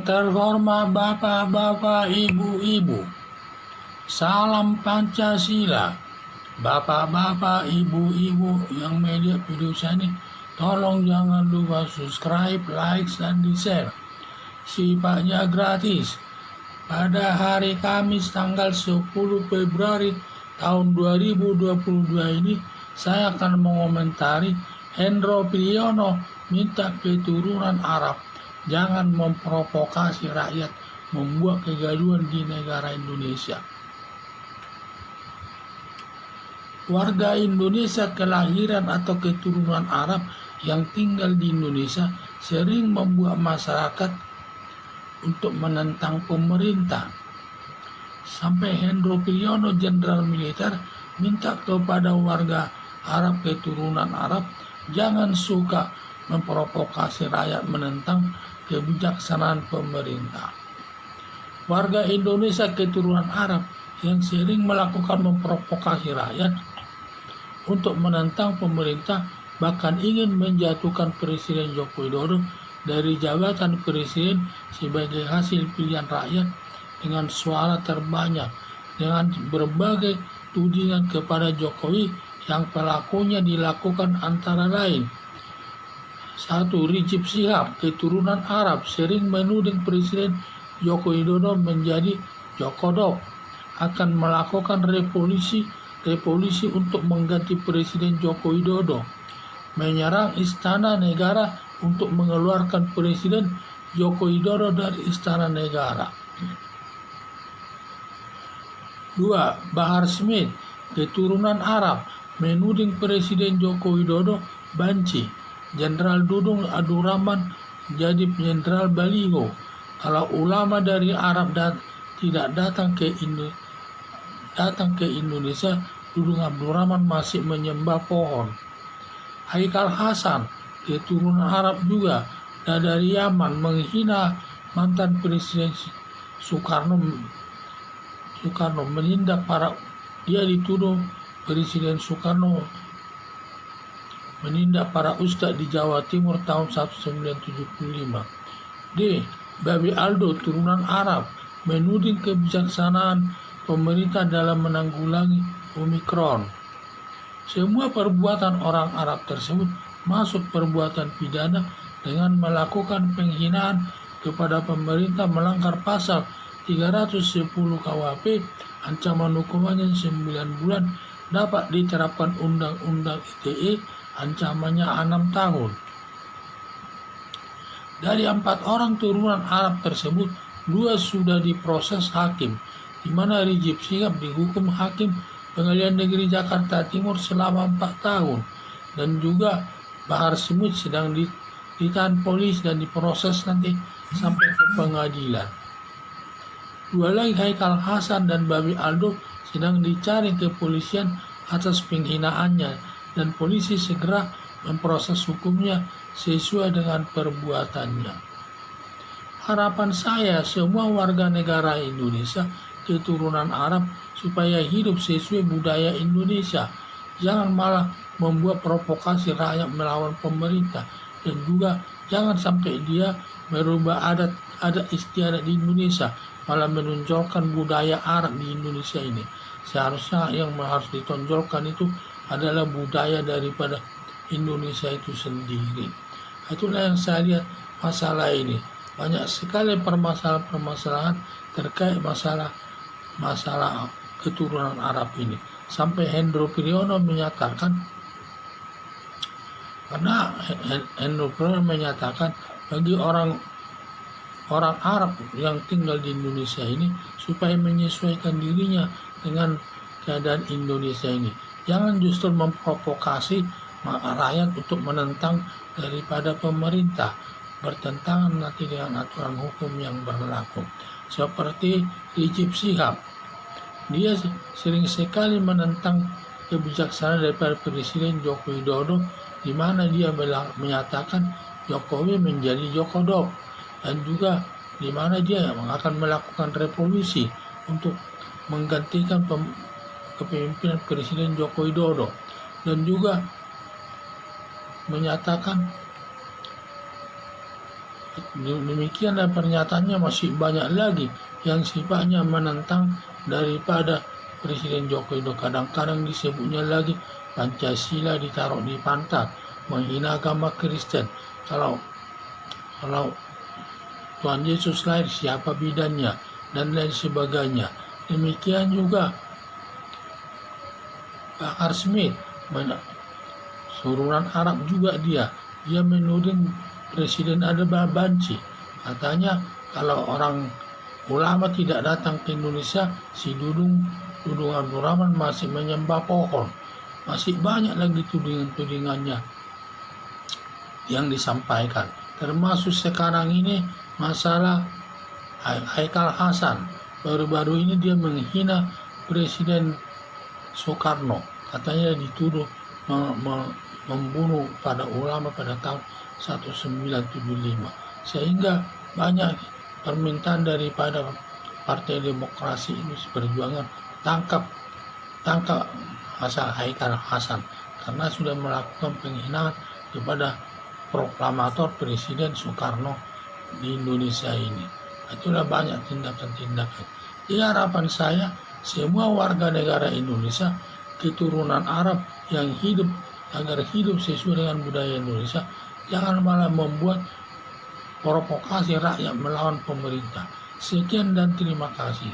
Terhormat Bapak-bapak, Ibu-ibu, salam Pancasila. Bapak-bapak, Ibu-ibu yang media video saya ini, tolong jangan lupa subscribe, like, dan di-share. Sifatnya gratis. Pada hari Kamis tanggal 10 Februari tahun 2022 ini, saya akan mengomentari Hendro Priyono minta keturunan Arab jangan memprovokasi rakyat membuat kegaduhan di negara Indonesia. Warga Indonesia kelahiran atau keturunan Arab yang tinggal di Indonesia sering membuat masyarakat untuk menentang pemerintah. Sampai Hendro Priyono, jenderal militer, minta kepada warga Arab keturunan Arab jangan suka memprovokasi rakyat menentang kebijaksanaan pemerintah. Warga Indonesia keturunan Arab yang sering melakukan memprovokasi rakyat untuk menentang pemerintah, bahkan ingin menjatuhkan Presiden Joko Widodo dari jabatan presiden sebagai hasil pilihan rakyat dengan suara terbanyak, dengan berbagai tudingan kepada Jokowi yang pelakunya dilakukan antara lain: 1. Rizik Syihab, keturunan Arab, sering menuding Presiden Joko Widodo menjadi Jokodok, akan melakukan revolusi untuk mengganti Presiden Joko Widodo, menyerang Istana Negara untuk mengeluarkan Presiden Joko Widodo dari Istana Negara. 2. Bahar Smith, keturunan Arab, menuding Presiden Joko Widodo banci. Jenderal Dudung Abdurrahman jadi jenderal baliho kalau ulama dari Arab tidak datang ke Indonesia. Dudung Abdurrahman masih menyembah pohon. Haikal Hasan, keturunan Arab juga dari Yaman, menghina mantan Presiden Soekarno menindak dia dituduh Presiden Soekarno menindak para ustadz di Jawa Timur tahun 1975. D. Babi Aldo, turunan Arab, menuding kebijaksanaan pemerintah dalam menanggulangi Omikron. Semua perbuatan orang Arab tersebut masuk perbuatan pidana dengan melakukan penghinaan kepada pemerintah, melanggar pasal 310 KUHP, ancaman hukumannya 9 bulan, dapat diterapkan Undang-Undang ITE, ancamannya 6 tahun. Dari 4 orang turunan Arab tersebut, 2 sudah diproses hakim, di mana Rizik Syihab dihukum hakim Pengadilan Negeri Jakarta Timur selama 4 tahun, dan juga Bahar Smith sedang ditahan polisi dan diproses nanti sampai ke pengadilan. 2 lagi, Haikal Hasan dan Babi Aldo, sedang dicari kepolisian atas penghinaannya, dan polisi segera memproses hukumnya sesuai dengan perbuatannya. Harapan saya semua warga negara Indonesia keturunan Arab supaya hidup sesuai budaya Indonesia, jangan malah membuat provokasi rakyat melawan pemerintah, dan juga jangan sampai dia merubah adat istiadat di Indonesia, malah menonjolkan budaya Arab di Indonesia ini. Seharusnya yang harus ditonjolkan itu adalah budaya daripada Indonesia itu sendiri. Itulah yang saya lihat masalah ini. Banyak sekali permasalahan terkait masalah keturunan Arab ini. Sampai Hendro Priyono menyatakan, bagi orang Arab yang tinggal di Indonesia ini supaya menyesuaikan dirinya dengan keadaan Indonesia ini. Jangan justru memprovokasi rakyat untuk menentang daripada pemerintah, bertentangan nanti dengan aturan hukum yang berlaku. Seperti Rizik Syihab, dia sering sekali menentang kebijaksanaan daripada Presiden Joko Widodo, di mana dia menyatakan Jokowi menjadi Jokodok, dan juga di mana dia akan melakukan revolusi untuk menggantikan kepemimpinan Presiden Joko Widodo, dan juga menyatakan Demikianlah pernyataannya masih banyak lagi yang sifatnya menentang daripada Presiden Joko Widodo. Kadang-kadang disebutnya lagi Pancasila ditaruh di pantat, menghina agama Kristen. Kalau Tuhan Yesus lahir, siapa bidannya, dan lain sebagainya. Demikian juga Pak Smith, Surunan Arab juga dia menuding Presiden ada banci. Katanya kalau orang ulama tidak datang ke Indonesia, si Dudung Abdul Rahman masih menyembah pohon. Masih banyak lagi tudingan-tudingannya yang disampaikan. Termasuk sekarang ini masalah Haikal Hasan. Baru-baru ini dia menghina Presiden Soekarno. Katanya dituduh membunuh pada ulama pada tahun 1975. Sehingga banyak permintaan daripada Partai Demokrasi Indonesia Perjuangan tangkap Haikal Hasan karena sudah melakukan penghinaan kepada proklamator Presiden Soekarno di Indonesia ini. Itulah banyak tindakan-tindakan. Jadi harapan saya semua warga negara Indonesia keturunan Arab yang hidup agar hidup sesuai dengan budaya Indonesia, jangan malah membuat provokasi rakyat melawan pemerintah. Sekian dan terima kasih.